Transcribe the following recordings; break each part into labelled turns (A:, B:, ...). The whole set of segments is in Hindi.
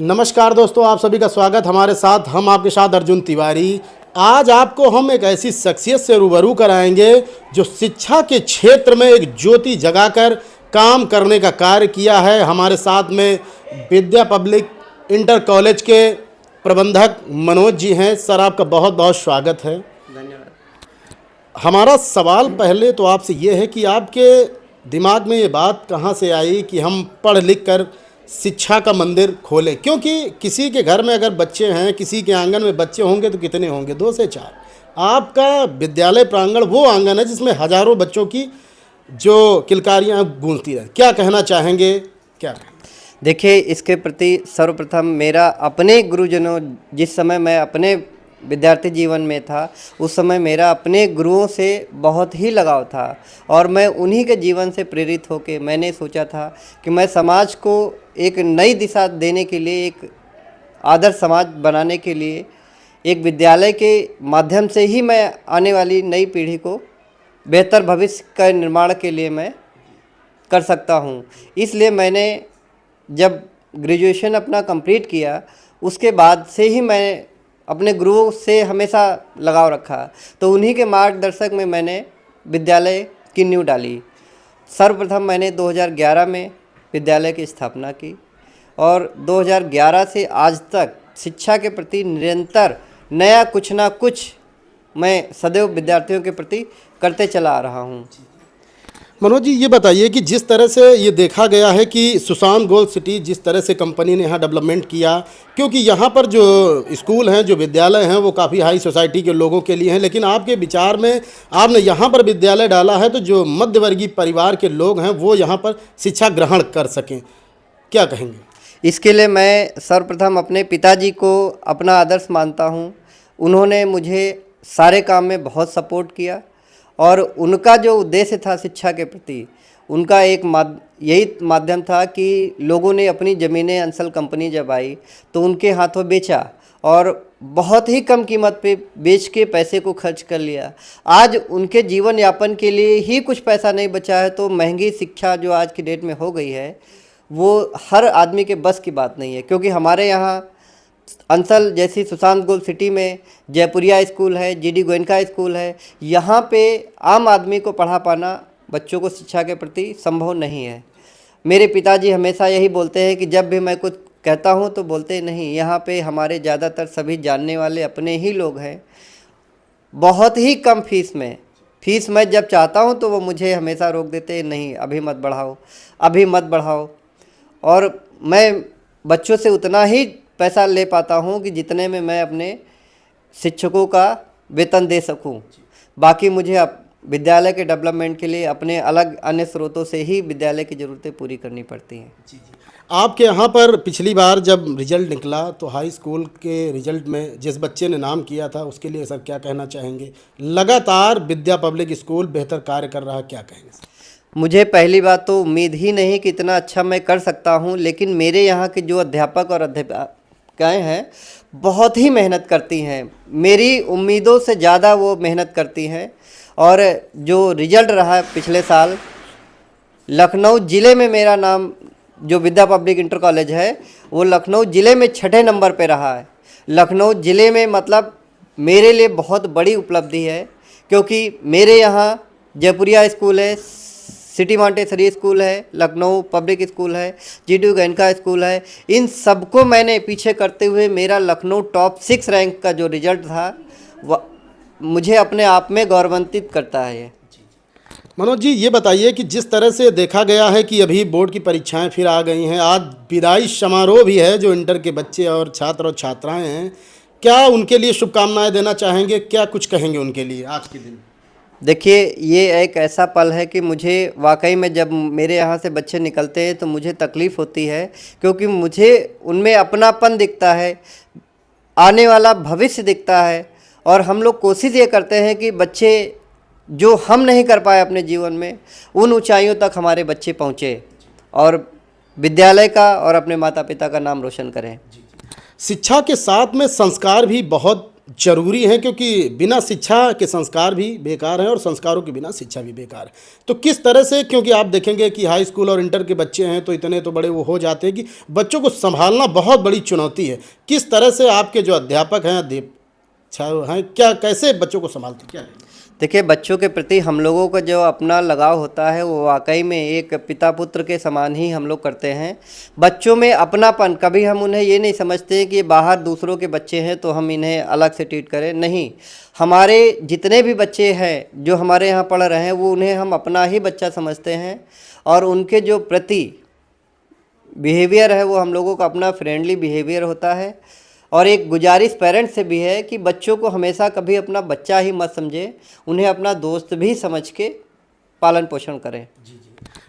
A: नमस्कार दोस्तों, आप सभी का स्वागत। हमारे साथ हम आपके साथ अर्जुन तिवारी। आज आपको हम एक ऐसी शख्सियत से रूबरू कराएंगे जो शिक्षा के क्षेत्र में एक ज्योति जगाकर काम करने का कार्य किया है। हमारे साथ में विद्या पब्लिक इंटर कॉलेज के प्रबंधक मनोज जी हैं। सर, आपका बहुत बहुत स्वागत है।
B: धन्यवाद।
A: हमारा सवाल पहले तो आपसे ये है कि आपके दिमाग में ये बात कहाँ से आई कि हम पढ़ लिख कर शिक्षा का मंदिर खोलें? क्योंकि किसी के घर में अगर बच्चे हैं, किसी के आंगन में बच्चे होंगे तो कितने होंगे? 2 से 4। आपका विद्यालय प्रांगण वो आंगन है जिसमें हजारों बच्चों की जो किलकारियाँ गूंजती हैं। क्या कहना चाहेंगे? क्या
B: देखिए, इसके प्रति सर्वप्रथम मेरा अपने गुरुजनों, जिस समय मैं अपने विद्यार्थी जीवन में था उस समय मेरा अपने गुरुओं से बहुत ही लगाव था और मैं उन्हीं के जीवन से प्रेरित होकर मैंने सोचा था कि मैं समाज को एक नई दिशा देने के लिए, एक आदर्श समाज बनाने के लिए एक विद्यालय के माध्यम से ही मैं आने वाली नई पीढ़ी को बेहतर भविष्य का निर्माण के लिए मैं कर सकता हूँ। इसलिए मैंने जब ग्रेजुएशन अपना कंप्लीट किया उसके बाद से ही मैं अपने गुरुओं से हमेशा लगाव रखा, तो उन्हीं के मार्गदर्शक में मैंने विद्यालय की नींव डाली। सर्वप्रथम मैंने 2011 में विद्यालय की स्थापना की और 2011 से आज तक शिक्षा के प्रति निरंतर नया कुछ ना कुछ मैं सदैव विद्यार्थियों के प्रति करते चला आ रहा हूँ।
A: मनोज जी, ये बताइए कि जिस तरह से ये देखा गया है कि सुशांत गोल्ड सिटी जिस तरह से कंपनी ने यहाँ डेवलपमेंट किया, क्योंकि यहाँ पर जो स्कूल हैं, जो विद्यालय हैं, वो काफ़ी हाई सोसाइटी के लोगों के लिए हैं, लेकिन आपके विचार में आपने यहाँ पर विद्यालय डाला है तो जो मध्यवर्गीय परिवार के लोग हैं वो यहाँ पर शिक्षा ग्रहण कर सकें। क्या कहेंगे?
B: इसके लिए मैं सर्वप्रथम अपने पिताजी को अपना आदर्श मानता हूँ। उन्होंने मुझे सारे काम में बहुत सपोर्ट किया और उनका जो उद्देश्य था शिक्षा के प्रति, उनका एक यही माध्यम था कि लोगों ने अपनी ज़मीनें अंसल कंपनी जब आई तो उनके हाथों बेचा और बहुत ही कम कीमत पे बेच के पैसे को खर्च कर लिया। आज उनके जीवन यापन के लिए ही कुछ पैसा नहीं बचा है, तो महंगी शिक्षा जो आज की डेट में हो गई है वो हर आदमी के बस की बात नहीं है। क्योंकि हमारे यहाँ अंसल जैसी सुशांत गोल्ड सिटी में जयपुरिया स्कूल है, जीडी गोयनका स्कूल है, यहाँ पे आम आदमी को पढ़ा पाना बच्चों को शिक्षा के प्रति संभव नहीं है। मेरे पिताजी हमेशा यही बोलते हैं कि जब भी मैं कुछ कहता हूँ तो बोलते नहीं, यहाँ पे हमारे ज़्यादातर सभी जानने वाले अपने ही लोग हैं। बहुत ही कम फीस मैं जब चाहता हूँ तो वो मुझे हमेशा रोक देते हैं, नहीं अभी मत बढ़ाओ, अभी मत बढ़ाओ। और मैं बच्चों से उतना ही पैसा ले पाता हूँ कि जितने में मैं अपने शिक्षकों का वेतन दे सकूँ। बाकी मुझे अब विद्यालय के डेवलपमेंट के लिए अपने अलग अन्य स्रोतों से ही विद्यालय की ज़रूरतें पूरी करनी पड़ती हैं।
A: आपके यहाँ पर पिछली बार जब रिजल्ट निकला तो हाई स्कूल के रिजल्ट में जिस बच्चे ने नाम किया था उसके लिए सर क्या कहना चाहेंगे? लगातार विद्या पब्लिक स्कूल बेहतर कार्य कर रहा, क्या कहेंगे सर?
B: मुझे पहली बात तो उम्मीद ही नहीं कि इतना अच्छा मैं कर सकता हूँ, लेकिन मेरे यहाँ के जो अध्यापक और अध्यापिकाएँ हैं बहुत ही मेहनत करती हैं। मेरी उम्मीदों से ज़्यादा वो मेहनत करती हैं। और जो रिजल्ट रहा है पिछले साल, लखनऊ ज़िले में मेरा नाम, जो विद्या पब्लिक इंटर कॉलेज है वो लखनऊ ज़िले में 6ठे नंबर पे रहा है। लखनऊ ज़िले में मतलब मेरे लिए बहुत बड़ी उपलब्धि है, क्योंकि मेरे यहाँ जयपुरिया स्कूल है, सिटी मॉन्टेसरी स्कूल है, लखनऊ पब्लिक स्कूल है, जीडी गोयनका स्कूल है। इन सबको मैंने पीछे करते हुए मेरा लखनऊ टॉप 6 रैंक का जो रिजल्ट था वह मुझे अपने आप में गौरवान्वित करता है।
A: मनोज जी, ये बताइए कि जिस तरह से देखा गया है कि अभी बोर्ड की परीक्षाएं फिर आ गई हैं, आज विदाई समारोह भी है जो इंटर के बच्चे और छात्र और छात्राएं हैं, क्या उनके लिए शुभकामनाएं देना चाहेंगे? क्या कुछ कहेंगे उनके लिए आज के दिन?
B: देखिए, ये एक ऐसा पल है कि मुझे वाकई में जब मेरे यहाँ से बच्चे निकलते हैं तो मुझे तकलीफ़ होती है, क्योंकि मुझे उनमें अपनापन दिखता है, आने वाला भविष्य दिखता है। और हम लोग कोशिश ये करते हैं कि बच्चे जो हम नहीं कर पाए अपने जीवन में, उन ऊंचाइयों तक हमारे बच्चे पहुँचे और विद्यालय का और अपने माता पिता का नाम रोशन करें।
A: शिक्षा के साथ में संस्कार भी बहुत ज़रूरी हैं, क्योंकि बिना शिक्षा के संस्कार भी बेकार हैं और संस्कारों के बिना शिक्षा भी बेकार है। तो किस तरह से, क्योंकि आप देखेंगे कि हाई स्कूल और इंटर के बच्चे हैं तो इतने तो बड़े वो हो जाते हैं कि बच्चों को संभालना बहुत बड़ी चुनौती है। किस तरह से आपके जो अध्यापक हैं, हैं, क्या कैसे बच्चों को संभालते हैं, क्या कहेंगे?
B: देखिए, बच्चों के प्रति हम लोगों का जो अपना लगाव होता है वो वाकई में एक पिता पुत्र के समान ही हम लोग करते हैं। बच्चों में अपनापन, कभी हम उन्हें ये नहीं समझते कि बाहर दूसरों के बच्चे हैं तो हम इन्हें अलग से ट्रीट करें, नहीं। हमारे जितने भी बच्चे हैं जो हमारे यहाँ पढ़ रहे हैं वो उन्हें हम अपना ही बच्चा समझते हैं, और उनके जो प्रति बिहेवियर है वो हम लोगों का अपना फ्रेंडली बिहेवियर होता है। और एक गुजारिश पेरेंट्स से भी है कि बच्चों को हमेशा कभी अपना बच्चा ही मत समझे, उन्हें अपना दोस्त भी समझ के पालन पोषण करें।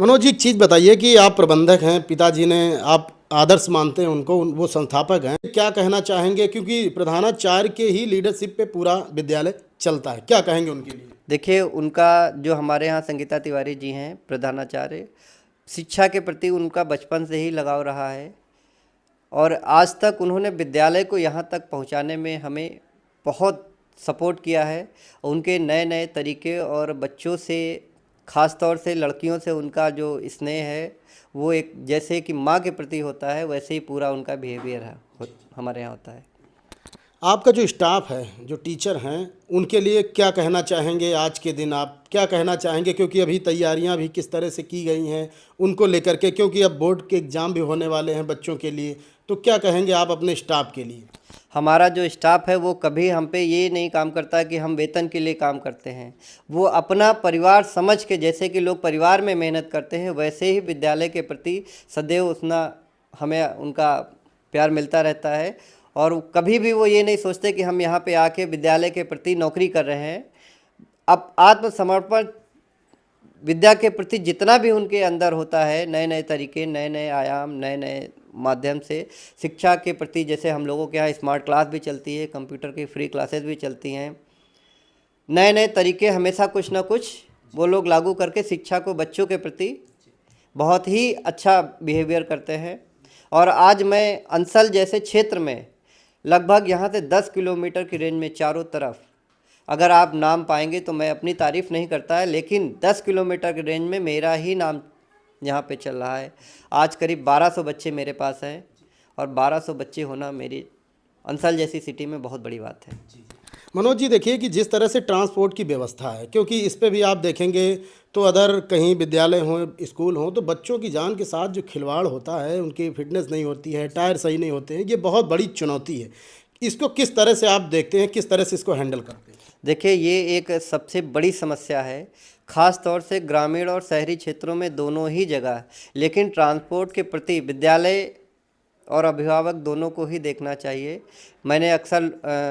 A: मनोज जी, एक चीज़ बताइए कि आप प्रबंधक हैं, पिताजी ने आप आदर्श मानते हैं उनको, वो संस्थापक हैं, क्या कहना चाहेंगे, क्योंकि प्रधानाचार्य के ही लीडरशिप पे पूरा विद्यालय चलता है, क्या कहेंगे उनके लिए?
B: देखिए, उनका जो हमारे यहाँ संगीता तिवारी जी हैं प्रधानाचार्य, शिक्षा के प्रति उनका बचपन से ही लगाव रहा है, और आज तक उन्होंने विद्यालय को यहाँ तक पहुँचाने में हमें बहुत सपोर्ट किया है। उनके नए नए तरीके और बच्चों से, ख़ास तौर से लड़कियों से उनका जो स्नेह है वो एक जैसे कि माँ के प्रति होता है वैसे ही पूरा उनका बिहेवियर है हमारे यहाँ होता है।
A: आपका जो स्टाफ है, जो टीचर हैं, उनके लिए क्या कहना चाहेंगे? आज के दिन आप क्या कहना चाहेंगे, क्योंकि अभी तैयारियां भी किस तरह से की गई हैं उनको लेकर के, क्योंकि अब बोर्ड के एग्ज़ाम भी होने वाले हैं बच्चों के लिए, तो क्या कहेंगे आप अपने स्टाफ के लिए?
B: हमारा जो स्टाफ है वो कभी हम पे ये नहीं काम करता कि हम वेतन के लिए काम करते हैं। वो अपना परिवार समझ के, जैसे कि लोग परिवार में मेहनत करते हैं वैसे ही विद्यालय के प्रति सदैव उतना हमें उनका प्यार मिलता रहता है। और कभी भी वो ये नहीं सोचते कि हम यहाँ पे आके विद्यालय के प्रति नौकरी कर रहे हैं। अब आत्मसमर्पण विद्या के प्रति जितना भी उनके अंदर होता है, नए नए तरीके, नए नए आयाम, नए नए माध्यम से शिक्षा के प्रति, जैसे हम लोगों के यहाँ स्मार्ट क्लास भी चलती है, कंप्यूटर की फ्री क्लासेस भी चलती हैं, नए नए तरीके हमेशा कुछ ना कुछ वो लोग लागू करके शिक्षा को बच्चों के प्रति बहुत ही अच्छा बिहेवियर करते हैं। और आज मैं अंसल जैसे क्षेत्र में लगभग यहाँ से 10 किलोमीटर की रेंज में चारों तरफ, अगर आप नाम पाएंगे तो मैं अपनी तारीफ़ नहीं करता है, लेकिन 10 किलोमीटर की रेंज में मेरा ही नाम यहाँ पे चल रहा है। आज करीब 1200 बच्चे मेरे पास हैं, और 1200 बच्चे होना मेरी अंसल जैसी सिटी में बहुत बड़ी बात है।
A: मनोज जी, देखिए कि जिस तरह से ट्रांसपोर्ट की व्यवस्था है, क्योंकि इस पे भी आप देखेंगे तो अदर कहीं विद्यालय हों, स्कूल हों, तो बच्चों की जान के साथ जो खिलवाड़ होता है, उनकी फिटनेस नहीं होती है, टायर सही नहीं होते हैं, ये बहुत बड़ी चुनौती है। इसको किस तरह से आप देखते हैं, किस तरह से इसको हैंडल करते हैं?
B: देखिए, ये एक सबसे बड़ी समस्या है, ख़ास तौर से ग्रामीण और शहरी क्षेत्रों में दोनों ही जगह। लेकिन ट्रांसपोर्ट के प्रति विद्यालय और अभिभावक दोनों को ही देखना चाहिए। मैंने अक्सर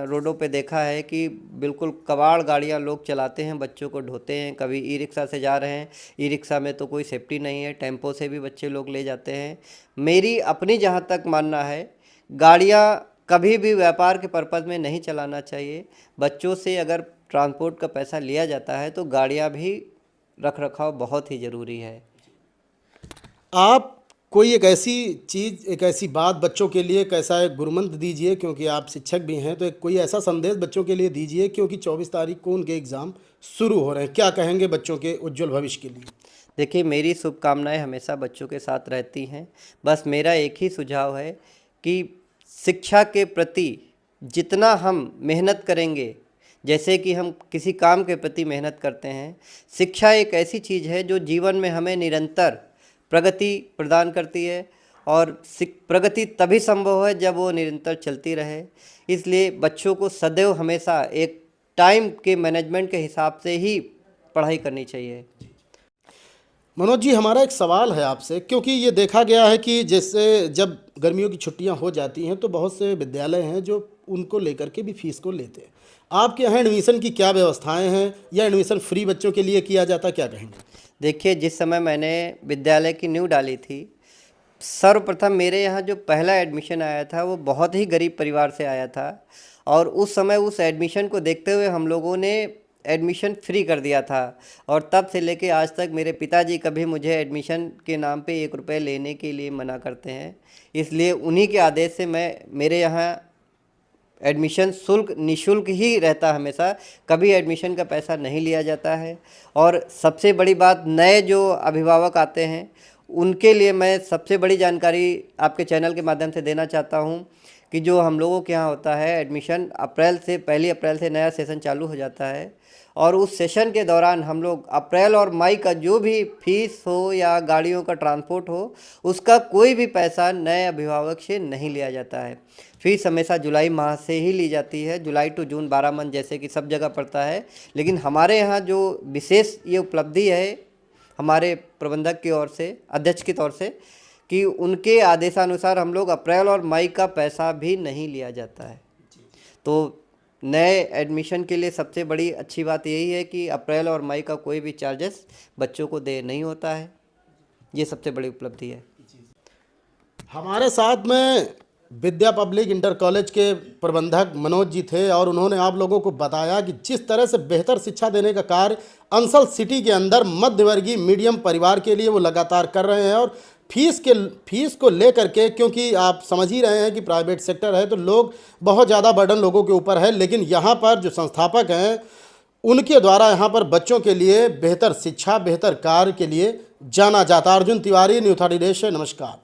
B: रोडों पे देखा है कि बिल्कुल कबाड़ गाड़ियां लोग चलाते हैं, बच्चों को ढोते हैं। कभी ई रिक्शा से जा रहे हैं, ई रिक्शा में तो कोई सेफ्टी नहीं है, टेम्पो से भी बच्चे लोग ले जाते हैं। मेरी अपनी जहाँ तक मानना है, गाड़ियाँ कभी भी व्यापार के पर्पज़ में नहीं चलाना चाहिए। बच्चों से अगर ट्रांसपोर्ट का पैसा लिया जाता है तो गाड़ियाँ भी रख रखाव बहुत ही ज़रूरी है।
A: आप कोई एक ऐसी चीज़, एक ऐसी बात बच्चों के लिए, कैसा एक गुरुमंत्र दीजिए, क्योंकि आप शिक्षक भी हैं, तो एक कोई ऐसा संदेश बच्चों के लिए दीजिए, क्योंकि 24 तारीख को उनके एग्ज़ाम शुरू हो रहे हैं। क्या कहेंगे बच्चों के उज्जवल भविष्य के लिए?
B: देखिए, मेरी शुभकामनाएं हमेशा बच्चों के साथ रहती हैं। बस मेरा एक ही सुझाव है कि शिक्षा के प्रति जितना हम मेहनत करेंगे, जैसे कि हम किसी काम के प्रति मेहनत करते हैं, शिक्षा एक ऐसी चीज़ है जो जीवन में हमें निरंतर प्रगति प्रदान करती है। और प्रगति तभी संभव है जब वो निरंतर चलती रहे। इसलिए बच्चों को सदैव हमेशा एक टाइम के मैनेजमेंट के हिसाब से ही पढ़ाई करनी चाहिए।
A: मनोज जी, हमारा एक सवाल है आपसे, क्योंकि ये देखा गया है कि जैसे जब गर्मियों की छुट्टियां हो जाती हैं तो बहुत से विद्यालय हैं जो उनको लेकर के भी फीस को लेते हैं। आपके यहाँ एडमिशन की क्या व्यवस्थाएं हैं, या एडमिशन फ्री बच्चों के लिए किया जाता, क्या कहेंगे?
B: देखिए, जिस समय मैंने विद्यालय की नींव डाली थी, सर्वप्रथम मेरे यहाँ जो पहला एडमिशन आया था वो बहुत ही गरीब परिवार से आया था, और उस समय उस एडमिशन को देखते हुए हम लोगों ने एडमिशन फ्री कर दिया था। और तब से लेके आज तक मेरे पिताजी कभी मुझे एडमिशन के नाम पे 1 रुपये लेने के लिए मना करते हैं। इसलिए उन्हीं के आदेश से मैं मेरे यहाँ एडमिशन शुल्क निःशुल्क ही रहता हमेशा, कभी एडमिशन का पैसा नहीं लिया जाता है। और सबसे बड़ी बात, नए जो अभिभावक आते हैं उनके लिए मैं सबसे बड़ी जानकारी आपके चैनल के माध्यम से देना चाहता हूँ कि जो हम लोगों के यहाँ होता है एडमिशन पहली अप्रैल से नया सेशन चालू हो जाता है, और उस सेशन के दौरान हम लोग अप्रैल और मई का जो भी फीस हो या गाड़ियों का ट्रांसपोर्ट हो, उसका कोई भी पैसा नए अभिभावक से नहीं लिया जाता है। फीस हमेशा जुलाई माह से ही ली जाती है, जुलाई टू जून 12 मंथ जैसे कि सब जगह पड़ता है। लेकिन हमारे यहाँ जो विशेष ये उपलब्धि है हमारे प्रबंधक की ओर से, अध्यक्ष की तौर से, कि उनके आदेशानुसार हम लोग अप्रैल और मई का पैसा भी नहीं लिया जाता है। तो नए एडमिशन के लिए सबसे बड़ी अच्छी बात यही है कि अप्रैल और मई का कोई भी चार्जेस बच्चों को दे नहीं होता है। ये सबसे बड़ी उपलब्धि है।
A: हमारे साथ में विद्या पब्लिक इंटर कॉलेज के प्रबंधक मनोज जी थे और उन्होंने आप लोगों को बताया कि जिस तरह से बेहतर शिक्षा देने का कार्य अंसल सिटी के अंदर मध्यवर्गीय मीडियम परिवार के लिए वो लगातार कर रहे हैं। और फीस को लेकर के, क्योंकि आप समझ ही रहे हैं कि प्राइवेट सेक्टर है तो लोग बहुत ज़्यादा बर्डन लोगों के ऊपर है, लेकिन यहाँ पर जो संस्थापक हैं उनके द्वारा यहाँ पर बच्चों के लिए बेहतर शिक्षा, बेहतर कार्य के लिए जाना जाता है। अर्जुन तिवारी, न्यू 30 डे से नमस्कार।